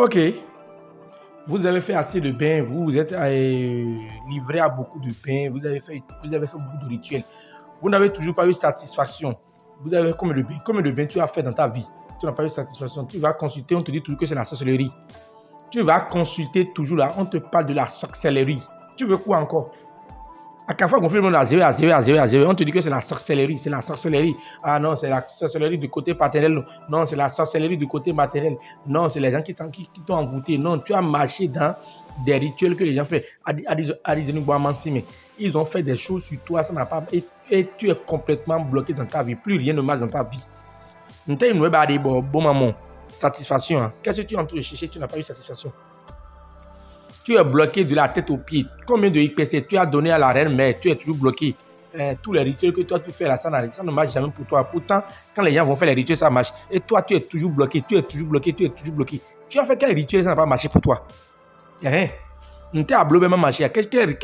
Ok. Vous avez fait assez de bains, vous êtes livré à beaucoup de bains, vous avez fait beaucoup de rituels. Vous n'avez toujours pas eu satisfaction. Vous avez combien de bains tu as fait dans ta vie? Tu n'as pas eu satisfaction. Tu vas consulter, on te dit toujours que c'est la sorcellerie. Tu vas consulter toujours là, on te parle de la sorcellerie. Tu veux quoi encore? À chaque fois qu'on fait le monde à 0, on te dit que c'est la sorcellerie, c'est la sorcellerie. Ah non, c'est la sorcellerie du côté paternel. Non, c'est la sorcellerie du côté maternel. Non, c'est les gens qui t'ont envoûté. Non, tu as marché dans des rituels que les gens font. Ils ont fait des choses sur toi, ça n'a pas. Et tu es complètement bloqué dans ta vie. Plus rien ne marche dans ta vie. Bon maman, satisfaction. Qu'est-ce que tu es en train de chercher? Tu n'as pas eu satisfaction. Tu es bloqué de la tête aux pieds. Combien de IPC tu as donné à la reine mère? Tu es toujours bloqué. Tous les rituels que toi tu fais là, ça ne marche jamais pour toi. Pourtant, quand les gens vont faire les rituels, ça marche. Et toi, tu es toujours bloqué. Tu es toujours bloqué. Tu es toujours bloqué. Tu as fait quel rituel, ça n'a pas marché pour toi? Il n'y a rien. Quel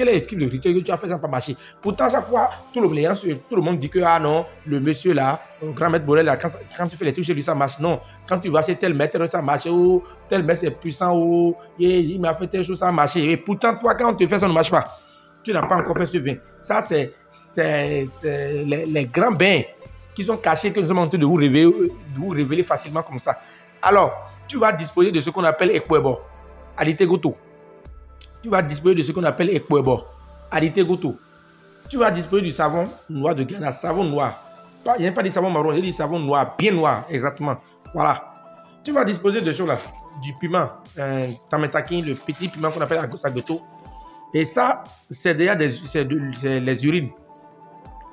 est le rituel que tu as fait, ça n'a pas marché? Pourtant, chaque fois, tout le monde dit que ah non, le monsieur là, le grand maître Borel là, quand tu fais les trucs chez lui, ça marche. Non, quand tu vas chez tel maître, ça marche. Ou tel maître c'est puissant. Ou il m'a fait telle chose, ça a marché. Et pourtant, toi, quand on te fait, ça ne marche pas. Tu n'as pas encore fait ce vin. Ça, c'est les grands bains qui sont cachés, que nous sommes en train de vous révéler facilement comme ça. Alors, tu vas disposer de ce qu'on appelle Ekwebo, Adite Goto. Tu vas disposer de ce qu'on appelle Ekwebo, Adite Goto. Tu vas disposer du savon noir de Ghana, savon noir. Il n'y a pas de savon marron, il y a du savon noir, bien noir, exactement. Voilà. Tu vas disposer de choses là, du piment, tametaki, le petit piment qu'on appelle Agosagoto. Et ça, c'est déjà les urines.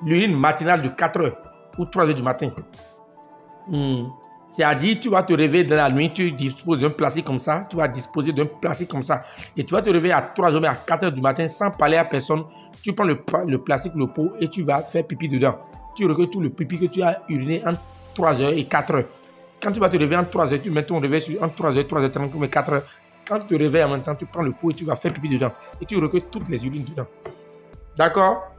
L'urine matinale de 4h ou 3h du matin. C'est-à-dire, tu vas te réveiller dans la nuit, tu disposes d'un plastique comme ça, tu vas disposer d'un plastique comme ça. Et tu vas te réveiller à 3h, mais à 4h du matin sans parler à personne. Tu prends le plastique, le pot, et tu vas faire pipi dedans. Tu recueilles tout le pipi que tu as uriné entre 3h et 4h. Quand tu vas te réveiller entre 3h, tu mets ton réveil sur entre 3h, 3h30, mais 4h. Quand tu te réveilles en même temps, tu prends le pot et tu vas faire pipi dedans. Et tu recueilles toutes les urines dedans. D'accord?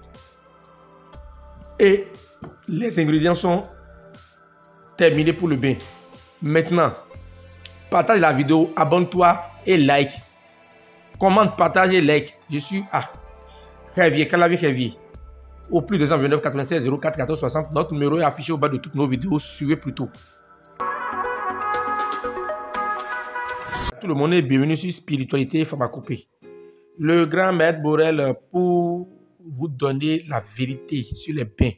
Et les ingrédients sont terminés pour le bain. Maintenant, partage la vidéo, abonne-toi et like. Commente, partage et like. Je suis à Javier, Calavi Javier. Au plus 229 96 04 14 60. Notre numéro est affiché au bas de toutes nos vidéos. Suivez plutôt. Tout le monde est bienvenu sur Spiritualité Pharmacopée. Le grand maître Borel pour vous donner la vérité sur les bains.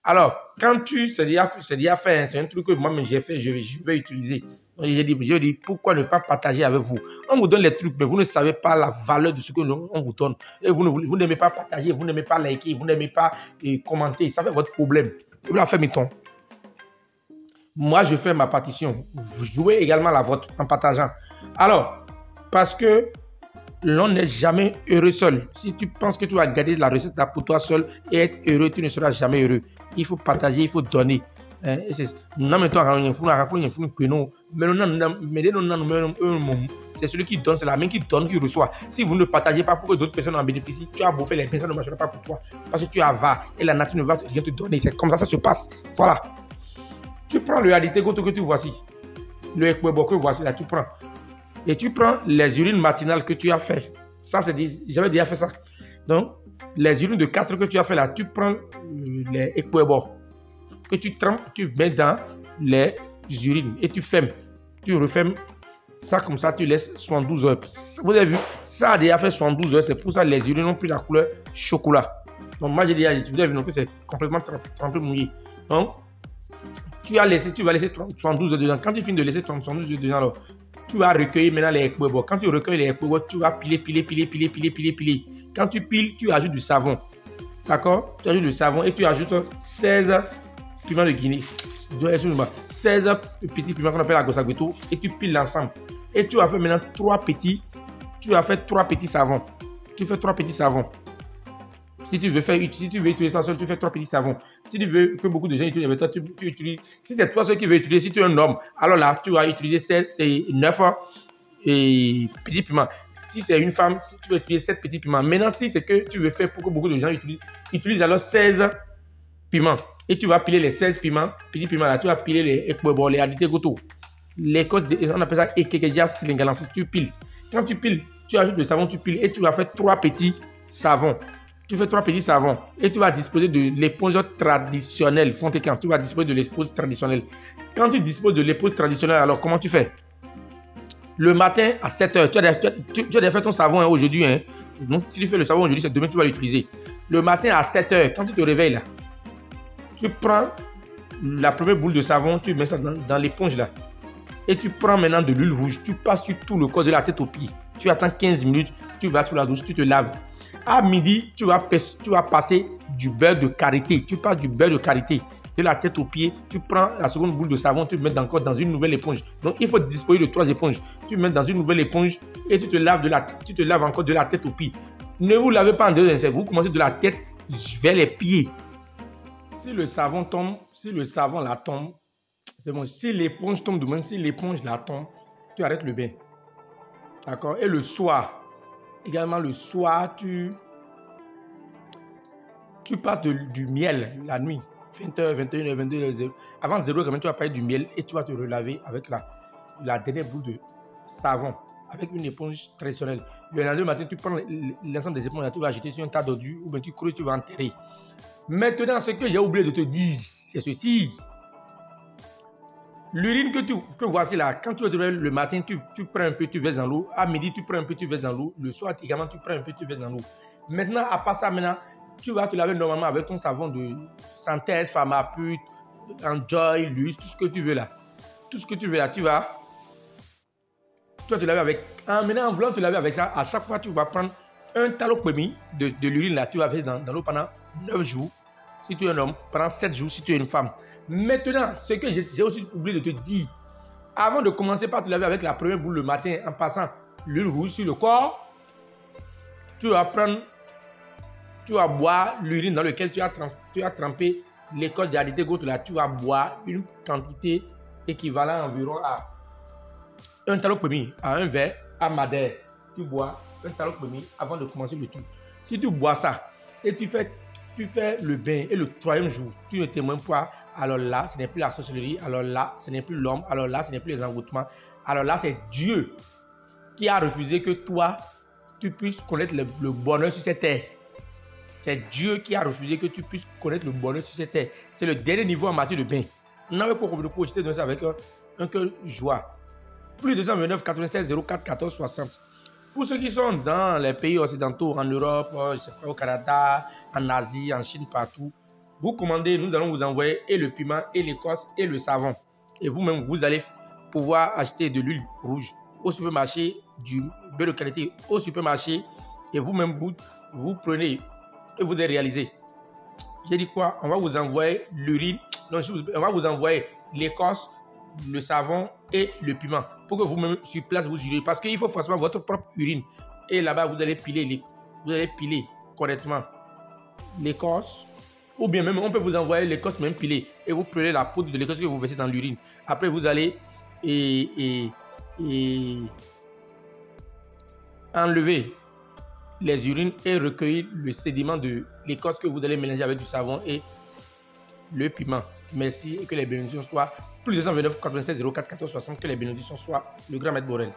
Alors, quand c'est déjà fait, c'est un truc que moi-même j'ai fait, je vais utiliser. Donc, j'ai dit, pourquoi ne pas partager avec vous? On vous donne les trucs, mais vous ne savez pas la valeur de ce que on vous donne. Et vous n'aimez pas partager, vous n'aimez pas liker, vous n'aimez pas commenter. Ça fait votre problème. Vous la faites, mettons. Moi, je fais ma partition. Vous jouez également la vôtre en partageant. Alors, parce que l'on n'est jamais heureux seul. Si tu penses que tu vas garder la recette là pour toi seul et être heureux, tu ne seras jamais heureux. Il faut partager, il faut donner. C'est celui qui donne, c'est la main qui donne, qui reçoit. Si vous ne partagez pas pour que d'autres personnes en bénéficient, tu as beau faire les personnes ne marcheront pas pour toi. Parce que tu es avare et la nature ne va rien te donner. C'est comme ça, ça se passe. Voilà. Tu prends le Adite Goto que tu vois ici. Le Ekwebo que voici là, tu prends. Et tu prends les urines matinales que tu as fait. Ça, j'avais déjà fait ça. Donc, les urines de 4 que tu as fait là, tu prends les Ekwebo que tu trempes, tu mets dans les urines et tu fermes. Tu refermes ça comme ça, tu laisses 72 heures. Vous avez vu, ça a déjà fait 72 heures. C'est pour ça que les urines ont pris la couleur chocolat. Donc, moi, j'ai déjà, vous avez vu, c'est complètement trempé, mouillé. Donc, tu vas laisser 72 heures dedans. Quand tu finis de laisser 72 heures dedans, alors, tu vas recueillir maintenant les Ekwebo. Quand tu recueilles les Ekwebo, tu vas piler. Quand tu piles, tu ajoutes du savon. D'accord? Tu ajoutes du savon et tu ajoutes 16 piments de Guinée. 16 petits piments qu'on appelle Agosagoto et tu piles l'ensemble. Et tu vas faire maintenant 3 petits. Tu vas faire 3 petits savons. Tu fais 3 petits savons. Si tu veux utiliser toi seul, tu fais 3 petits savons. Si tu veux que beaucoup de gens utilisent avec toi, tu utilises. Si c'est toi seul qui veux utiliser, si tu es un homme, alors là, tu vas utiliser 7 et 9 petits piments. Si c'est une femme, si tu veux utiliser 7 petits piments. Maintenant, si c'est que tu veux faire pour que beaucoup de gens utilisent alors 16 piments. Et tu vas piler les 16 piments, petits piments là, tu vas piler les Ekwebo, les Adite Goto. l'écosse, on appelle ça Ekekedia Silingalensis, tu piles. Quand tu piles, tu ajoutes le savon, tu piles et tu vas faire 3 petits savons. Tu fais 3 petits savons et tu vas disposer de l'éponge traditionnelle. Fontecan, tu vas disposer de l'éponge traditionnelle. Quand tu disposes de l'éponge traditionnelle, alors comment tu fais? Le matin à 7 h, tu as déjà fait ton savon hein, aujourd'hui. Hein. Donc, si tu fais le savon aujourd'hui, c'est demain que tu vas l'utiliser. Le matin à 7 h, quand tu te réveilles là, tu prends la première boule de savon, tu mets ça dans l'éponge là. Et tu prends maintenant de l'huile rouge, tu passes sur tout le corps de la tête aux pieds. Tu attends 15 minutes, tu vas sous la douche, tu te laves. À midi, tu vas passer du beurre de karité. Tu passes du beurre de karité de la tête aux pieds. Tu prends la seconde boule de savon, tu le mets encore dans une nouvelle éponge. Donc, il faut disposer de 3 éponges. Tu mets dans une nouvelle éponge et tu te laves encore de la tête aux pieds. Ne vous lavez pas en deux instants. Vous commencez de la tête vers les pieds. Si le savon tombe, si le savon la tombe, c'est bon. Si l'éponge tombe demain, si l'éponge la tombe, tu arrêtes le bain. D'accord? Et le soir, également le soir, tu passes du miel la nuit. 20h, 21h, 22h. Avant 0h, quand même, tu vas passer du miel et tu vas te relaver avec la dernière boule de savon, avec une éponge traditionnelle. Le lendemain matin, tu prends l'ensemble des éponges, tu vas jeter sur un tas d'ordures ou bien tu creuses, tu vas enterrer. Maintenant, ce que j'ai oublié de te dire, c'est ceci. L'urine que voici là, quand tu vas te lever le matin, tu prends un peu, tu verses dans l'eau. À midi, tu prends un peu, tu verses dans l'eau. Le soir, également, tu prends un peu, tu verses dans l'eau. Maintenant, à part ça, maintenant, tu vas te laver normalement avec ton savon de Santés, Pharmaput, Enjoy, Luce, tout ce que tu veux là. Tout ce que tu veux là, tu vas te laver avec. Maintenant, en voulant te laver avec ça, à chaque fois, tu vas prendre un talocomie de l'urine là, tu vas faire dans l'eau pendant 9 jours. Si tu es un homme, pendant 7 jours si tu es une femme. Maintenant, ce que j'ai aussi oublié de te dire, avant de commencer par te laver avec la première boule le matin en passant l'huile rouge sur le corps, tu vas boire l'urine dans laquelle tu as trempé l'écorce d'Aridité goutte là, tu vas boire une quantité équivalente environ à un talocomie, à un verre à madère. Tu bois un talocomie avant de commencer le tout. Si tu bois ça et tu fais le bain et le 3e jour, tu ne témoignes pas, alors là, ce n'est plus la sorcellerie, alors là, ce n'est plus l'homme, alors là, ce n'est plus les envoûtements, alors là, c'est Dieu qui a refusé que toi, tu puisses connaître le bonheur sur cette terre. C'est Dieu qui a refusé que tu puisses connaître le bonheur sur cette terre. C'est le dernier niveau en matière de bain. On n'avait pas compris de j'étais donné ça avec un cœur joie. Plus 229 96 04 14 60. Pour ceux qui sont dans les pays occidentaux, en Europe, au Canada, en Asie, en Chine, partout, vous commandez, nous allons vous envoyer et le piment, et l'écorce, et le savon. Et vous-même, vous allez pouvoir acheter de l'huile rouge au supermarché, du beurre de qualité au supermarché, et vous-même, vous prenez et vous allez réaliser. J'ai dit quoi? On va vous envoyer l'urine, on va vous envoyer l'écorce, le savon et le piment pour que vous-même sur place vous jurez, parce qu'il faut forcément votre propre urine et là-bas vous allez piler correctement l'écorce, ou bien même on peut vous envoyer l'écorce même pilée et vous prenez la poudre de l'écorce que vous versez dans l'urine. Après vous allez enlever les urines et recueillir le sédiment de l'écorce que vous allez mélanger avec du savon et le piment. Merci et que les bénédictions soient plus 229 96 04 14 60, que les bénédictions soient le grand maître Borel.